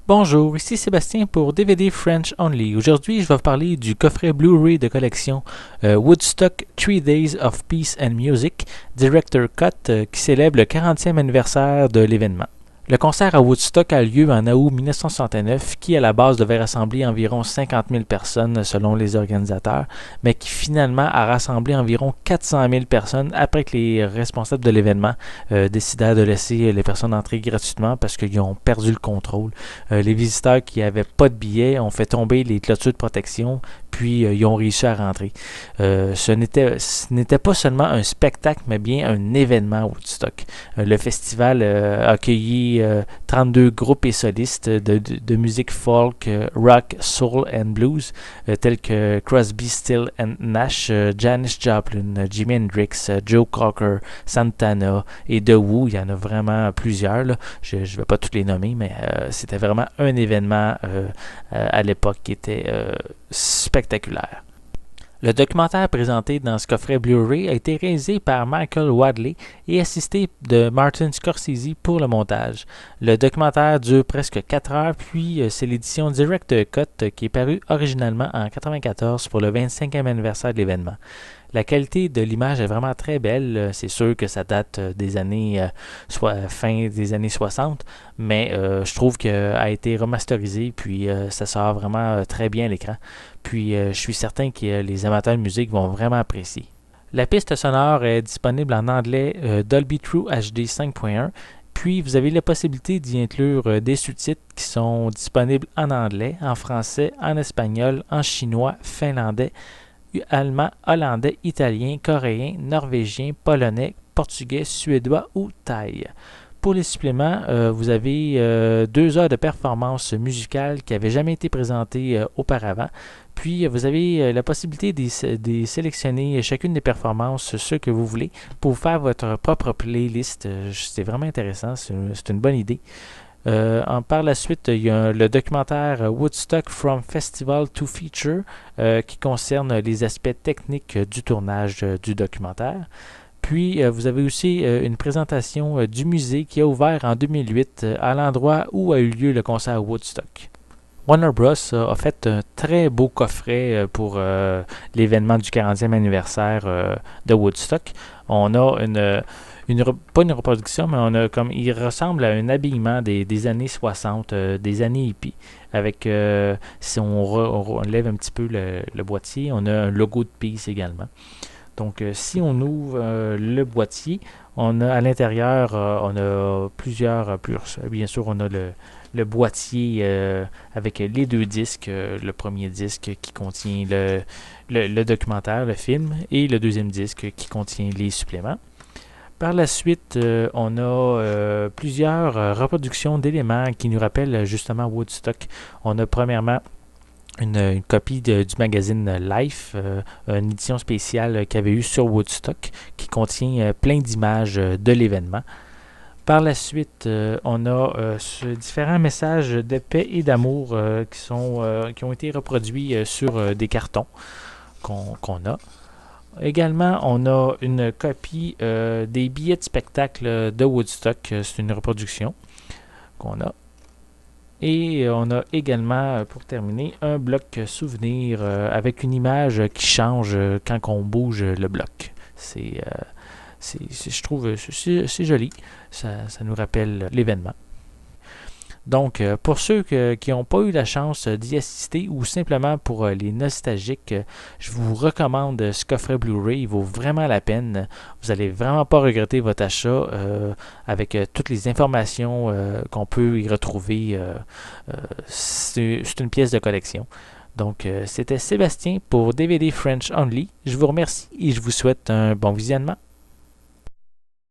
Bonjour, ici Sébastien pour DVD French Only. Aujourd'hui, je vais vous parler du coffret Blu-ray de collection Woodstock 3 Days of Peace and Music Director Cut qui célèbre le 40e anniversaire de l'événement. Le concert à Woodstock a lieu en août 1969, qui à la base devait rassembler environ 50 000 personnes selon les organisateurs, mais qui finalement a rassemblé environ 400 000 personnes après que les responsables de l'événement décidèrent de laisser les personnes entrer gratuitement parce qu'ils ont perdu le contrôle. Les visiteurs qui n'avaient pas de billets ont fait tomber les clôtures de protection, puis ils ont réussi à rentrer. Ce n'était pas seulement un spectacle, mais bien un événement Woodstock. Le festival a accueilli 32 groupes et solistes de musique folk, rock, soul and blues, tels que Crosby, Still and Nash, Janis Joplin, Jimi Hendrix, Joe Cocker, Santana et The Who. Il y en a vraiment plusieurs, là. Je ne vais pas tous les nommer, mais c'était vraiment un événement à l'époque qui était spectaculaire. Le documentaire présenté dans ce coffret Blu-ray a été réalisé par Michael Wadley et assisté de Martin Scorsese pour le montage. Le documentaire dure presque 4 heures, puis c'est l'édition Director's Cut qui est parue originalement en 1994 pour le 25e anniversaire de l'événement. La qualité de l'image est vraiment très belle. C'est sûr que ça date des années, fin des années 60, mais je trouve qu'elle a été remasterisée, puis ça sort vraiment très bien à l'écran. Puis je suis certain que les amateurs de musique vont vraiment apprécier. La piste sonore est disponible en anglais Dolby True HD 5.1. Puis, vous avez la possibilité d'y inclure des sous-titres qui sont disponibles en anglais, en français, en espagnol, en chinois, finlandais, allemand, hollandais, italien, coréen, norvégien, polonais, portugais, suédois ou thaï. Pour les suppléments, vous avez 2 heures de performance musicale qui n'avaient jamais été présentées auparavant. Puis, vous avez la possibilité de sélectionner chacune des performances, ce que vous voulez, pour faire votre propre playlist. C'est vraiment intéressant, c'est une bonne idée. Par la suite, il y a le documentaire Woodstock From Festival to Feature qui concerne les aspects techniques du tournage du documentaire. Puis, vous avez aussi une présentation du musée qui a ouvert en 2008 à l'endroit où a eu lieu le concert à Woodstock. Warner Bros. A fait un très beau coffret pour l'événement du 40e anniversaire de Woodstock. On a pas une reproduction, mais il ressemble à un habillement des années 60, des années hippies. Avec, si on lève un petit peu le boîtier, on a un logo de Peace également. Donc, si on ouvre le boîtier, on a à l'intérieur, on a plusieurs, bien sûr, on a le boîtier avec les 2 disques. Le premier disque qui contient le documentaire, le film, et le deuxième disque qui contient les suppléments. Par la suite, on a plusieurs reproductions d'éléments qui nous rappellent justement Woodstock. On a premièrement une copie du magazine Life, une édition spéciale qu'il y avait eu sur Woodstock, qui contient plein d'images de l'événement. Par la suite, on a différents messages de paix et d'amour qui ont été reproduits sur des cartons qu'on a. Également, on a une copie des billets de spectacle de Woodstock. C'est une reproduction qu'on a. Et on a également, pour terminer, un bloc souvenir avec une image qui change quand on bouge le bloc. Je trouve c'est joli. Ça nous rappelle l'événement. Donc, pour ceux qui n'ont pas eu la chance d'y assister ou simplement pour les nostalgiques, je vous recommande ce coffret Blu-ray. Il vaut vraiment la peine. Vous n'allez vraiment pas regretter votre achat avec toutes les informations qu'on peut y retrouver. C'est une pièce de collection. Donc, c'était Sébastien pour DVD French Only. Je vous remercie et je vous souhaite un bon visionnement.